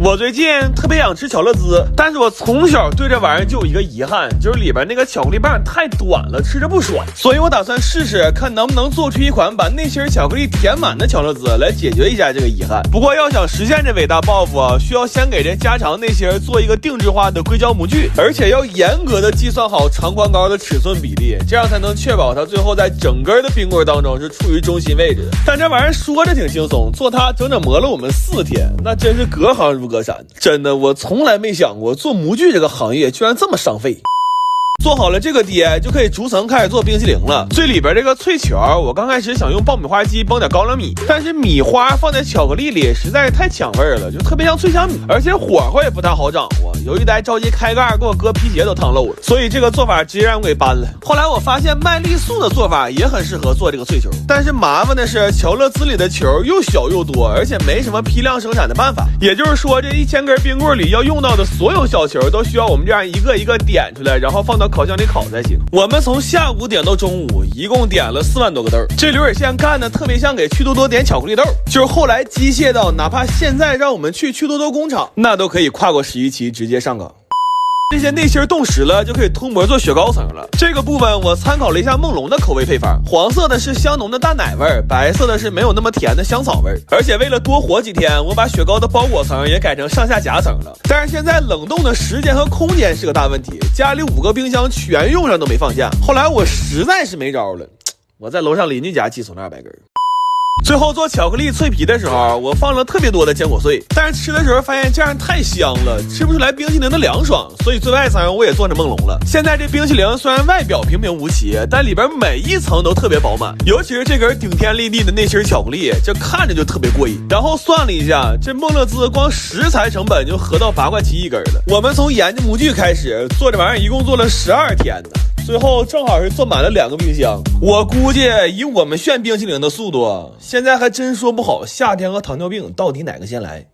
我最近特别想吃巧乐兹，但是我从小对这玩意儿就有一个遗憾，就是里边那个巧克力棒太短了，吃着不爽。所以我打算试试看能不能做出一款把内心巧克力填满的巧乐兹，来解决一下这个遗憾。不过要想实现这伟大抱负啊，需要先给这加长内心做一个定制化的硅胶模具，而且要严格的计算好长宽高的尺寸比例，这样才能确保它最后在整个的冰棍当中是处于中心位置的。但这玩意儿说着挺轻松，做它整整磨了我们4天，那真是隔行如隔山。真的，我从来没想过做模具这个行业居然这么伤肺。做好了这个碟，就可以逐层开始做冰淇淋了。最里边这个脆球，我刚开始想用爆米花机崩点高粱米，但是米花放在巧克力里实在是太抢味了，就特别像脆香米，而且火候也不太好掌握。有一代着急开盖，给我哥皮鞋都烫漏了，所以这个做法直接让我给搬了。后来我发现麦丽素的做法也很适合做这个脆球，但是麻烦的是巧乐兹里的球又小又多，而且没什么批量生产的办法。也就是说，这1000根冰棍里要用到的所有小球都需要我们这样一个一个点出来，然后放到烤箱里烤才行。我们从下午点到中午，一共点了4万多个豆。这流水线干的特别像给趣多多点巧克力豆，就是后来机械到哪怕现在让我们去趣多多工厂，那都可以跨过11期直接上岗。这些内芯冻实了，就可以涂膜做雪糕层了。这个部分我参考了一下梦龙的口味配方，黄色的是香浓的大奶味儿，白色的是没有那么甜的香草味儿。而且为了多活几天，我把雪糕的包裹层也改成上下夹层了。但是现在冷冻的时间和空间是个大问题，家里5个冰箱全用上都没放下。后来我实在是没招了，我在楼上邻居家寄送了200根。最后做巧克力脆皮的时候，我放了特别多的坚果碎，但是吃的时候发现这样太香了，吃不出来冰淇淋的凉爽，所以最外层我也做成梦龙了。现在这冰淇淋虽然外表平平无奇，但里边每一层都特别饱满，尤其是这根顶天立地的内芯巧克力，这看着就特别过瘾。然后算了一下，这梦乐兹光食材成本就合到8块7一根了。我们从研究模具开始做这玩意儿，一共做了12天呢。最后正好是做满了2个冰箱，我估计以我们炫冰淇淋的速度，现在还真说不好夏天和糖尿病到底哪个先来。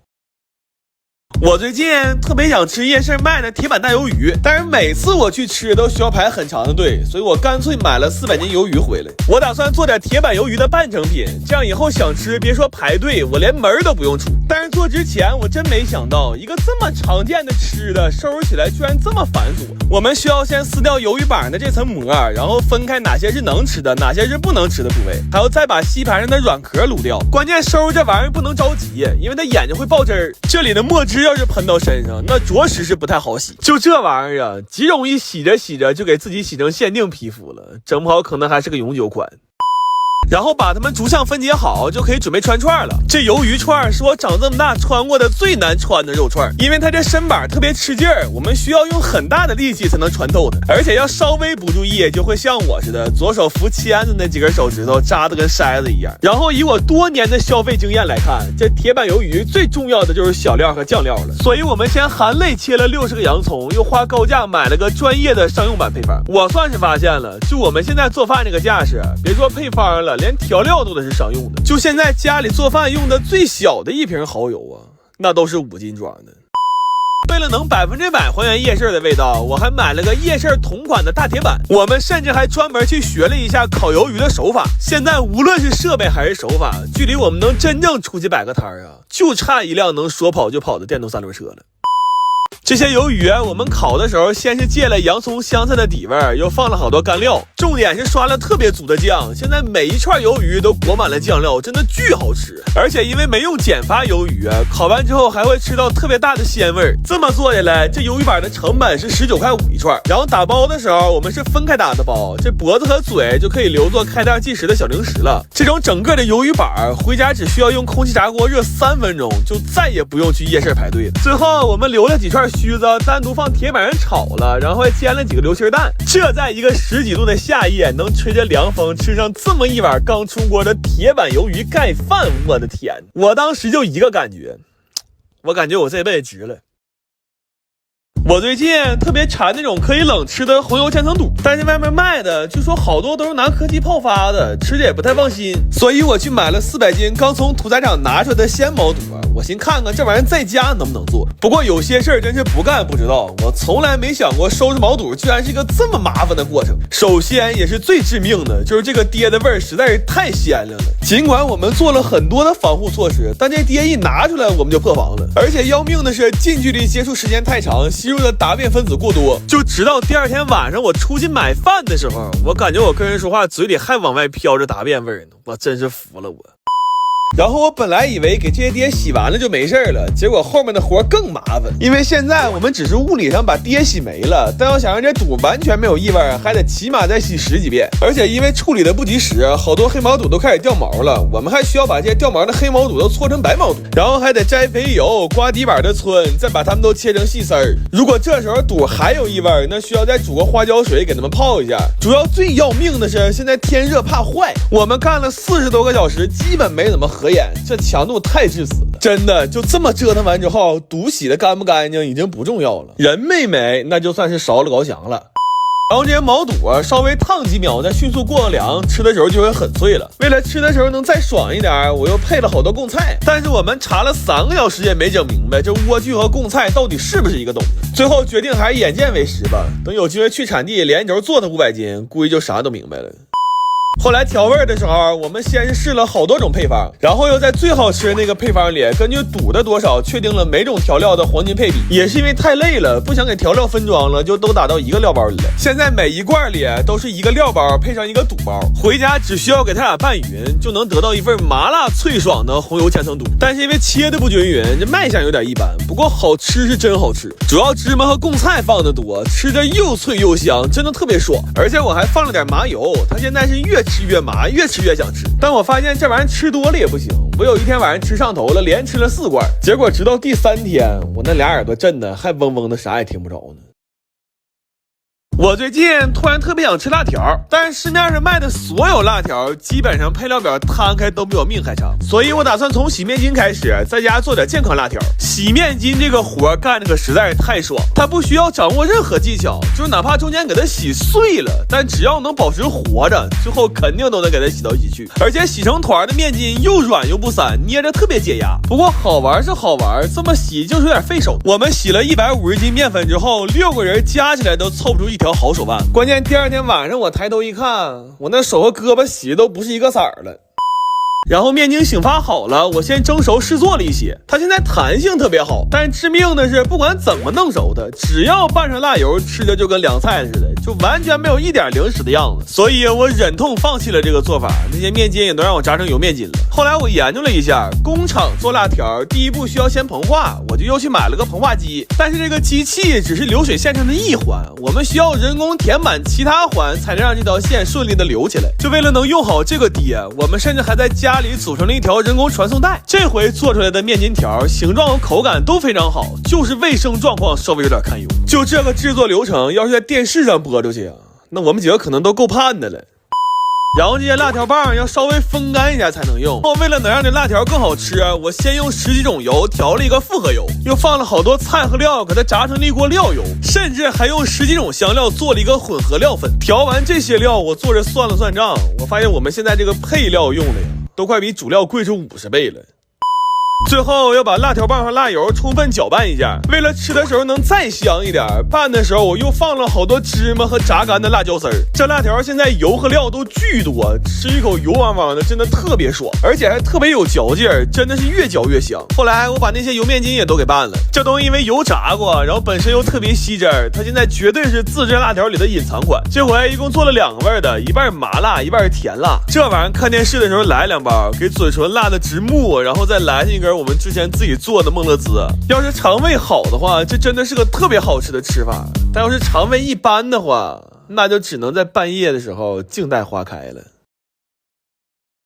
我最近特别想吃夜市卖的铁板大鱿鱼，但是每次我去吃都需要排很长的队，所以我干脆买了400斤鱿鱼回来。我打算做点铁板鱿鱼的半成品，这样以后想吃别说排队，我连门都不用出。但是做之前我真没想到，一个这么常见的吃的收拾起来居然这么繁琐。我们需要先撕掉鱿鱼板的这层膜，然后分开哪些是能吃的，哪些是不能吃的部位，还要再把吸盘上的软壳撸掉。关键收拾这玩意儿不能着急，因为它眼睛会爆汁儿，这里的墨汁要是喷到身上，那着实是不太好洗。就这玩意儿啊，极容易洗着洗着就给自己洗成限定皮肤了，整不好可能还是个永久款。然后把它们逐项分解好，就可以准备穿串了。这鱿鱼串是我长这么大穿过的最难穿的肉串，因为它这身板特别吃劲儿，我们需要用很大的力气才能穿透它，而且要稍微不注意就会像我似的，左手扶签子那几根手指头扎得跟筛子一样。然后以我多年的消费经验来看，这铁板鱿鱼最重要的就是小料和酱料了，所以我们先含泪切了60个洋葱，又花高价买了个专业的商用版配方。我算是发现了，就我们现在做饭这个架势，别说配方了，连调料都是商用的。就现在家里做饭用的最小的一瓶蚝油啊，那都是5斤装的。为了能100%还原夜市的味道，我还买了个夜市同款的大铁板。我们甚至还专门去学了一下烤鱿鱼的手法。现在无论是设备还是手法，距离我们能真正出去摆个摊啊，就差一辆能说跑就跑的电动3轮车了。这些鱿鱼我们烤的时候，先是借了洋葱香菜的底味，又放了好多干料，重点是刷了特别足的酱。现在每一串鱿鱼都裹满了酱料，真的巨好吃。而且因为没用减发鱿鱼烤完之后还会吃到特别大的鲜味。这么做下来，这鱿鱼板的成本是19块5一串。然后打包的时候我们是分开打的包，这脖子和嘴就可以留作开袋计时的小零食了。这种整个的鱿鱼板回家只需要用空气炸锅热3分钟，就再也不用去夜市排队了。最后我们留了几串须子单独放铁板上炒了，然后还煎了几个流心蛋。这在一个10几度的夏夜，能吹着凉风吃上这么一碗刚出锅的铁板鱿鱼盖饭，我的天！我当时就一个感觉，我感觉我这辈子值了。我最近特别馋那种可以冷吃的红油千层肚，但是外面卖的据说好多都是拿科技泡发的，吃着也不太放心，所以我去买了400斤刚从屠宰场拿出来的鲜毛肚。我寻看看这玩意儿在家能不能做。不过有些事儿真是不干不知道，我从来没想过收拾毛肚居然是一个这么麻烦的过程。首先也是最致命的，就是这个爹的味儿实在是太鲜亮了。尽管我们做了很多的防护措施，但这爹一拿出来我们就破防了。而且要命的是近距离接触时间太长，吸入的答辩分子过多，就直到第2天晚上我出去买饭的时候，我感觉我跟人说话嘴里还往外飘着答辩味呢，我真是服了我。然后我本来以为给这些爹洗完了就没事了，结果后面的活更麻烦，因为现在我们只是物理上把爹洗没了，但要想让这肚完全没有异味，还得起码再洗10几遍。而且因为处理的不及时，好多黑毛肚都开始掉毛了，我们还需要把这些掉毛的黑毛肚都搓成白毛肚，然后还得摘肥油、刮底板的皴，再把它们都切成细丝儿。如果这时候肚还有异味，那需要再煮个花椒水给它们泡一下。主要最要命的是现在天热怕坏，我们干了40多个小时，基本没怎么合眼，这强度太致死了。真的就这么折腾完之后，肚洗的干不干净已经不重要了，人没那就算是烧了高翔了。然后这些毛肚稍微烫几秒，再迅速过个凉，吃的时候就会很脆了。为了吃的时候能再爽一点，我又配了好多贡菜，但是我们查了3个小时也没整明白这莴苣和贡菜到底是不是一个东西。最后决定还是眼见为实吧，等有机会去产地连轴做它500斤，估计就啥都明白了。后来调味的时候，我们先是试了好多种配方，然后又在最好吃的那个配方里根据肚的多少确定了每种调料的黄金配比。也是因为太累了，不想给调料分装了，就都打到一个料包里了。现在每一罐里都是一个料包配上一个肚包，回家只需要给它俩拌匀，就能得到一份麻辣脆爽的红油千层肚。但是因为切的不均匀，这卖相有点一般，不过好吃是真好吃，主要芝麻和贡菜放的多，吃着又脆又香，真的特别爽。而且我还放了点麻油，它现在是越吃越麻，越吃越想吃。但我发现这玩意儿吃多了也不行，我有一天晚上吃上头了，连吃了4罐，结果直到第3天，我那俩耳朵震的还嗡嗡的，啥也听不着呢。我最近突然特别想吃辣条，但是市面上卖的所有辣条基本上配料表摊开都比我命还长，所以我打算从洗面巾开始，在家做点健康辣条。洗面巾这个活干的可实在是太爽，它不需要掌握任何技巧，就是哪怕中间给它洗碎了，但只要能保持活着，最后肯定都能给它洗到一起去。而且洗成团的面巾又软又不散，捏着特别解压。不过好玩是好玩，这么洗就是有点费手。我们洗了150斤面粉之后，6个人加起来都凑不出一条好手腕。关键第2天晚上我抬头一看，我那手和胳膊洗的都不是一个色儿了。然后面巾醒发好了，我先蒸熟试做了一些，它现在弹性特别好，但致命的是不管怎么弄熟它，只要拌上辣油，吃着就跟凉菜似的，就完全没有一点零食的样子。所以我忍痛放弃了这个做法，那些面筋也都让我炸成油面筋了。后来我研究了一下，工厂做辣条第一步需要先膨化，我就又去买了个膨化机，但是这个机器只是流水线上的一环，我们需要人工填满其他环才能让这条线顺利的流起来。就为了能用好这个爹，我们甚至还在家里组成了一条人工传送带。这回做出来的面筋条形状和口感都非常好，就是卫生状况稍微有点堪忧。就这个制作流程要是在电视上播出去啊，那我们几个可能都够判的了。然后这些辣条棒要稍微风干一下才能用。为了能让这辣条更好吃，我先用10几种油调了一个复合油，又放了好多菜和料给它炸成了一锅料油，甚至还用10几种香料做了一个混合料粉。调完这些料，我坐着算了算账，我发现我们现在这个配料用的呀都快比主料贵出50倍了。最后要把辣条棒和辣油充分搅拌一下，为了吃的时候能再香一点，拌的时候我又放了好多芝麻和炸干的辣椒丝儿。这辣条现在油和料都巨多，吃一口油汪汪的，真的特别爽，而且还特别有嚼劲儿，真的是越嚼越香。后来我把那些油面筋也都给拌了，这东西因为油炸过，然后本身又特别吸汁儿，它现在绝对是自制辣条里的隐藏款。这回一共做了2个味的，一半麻辣，一半甜辣。这玩意儿看电视的时候来2包，给嘴唇辣的直木，然后再来上一根我们之前自己做的梦乐滋。要是肠胃好的话，这真的是个特别好吃的吃法，但要是肠胃一般的话，那就只能在半夜的时候静待花开了。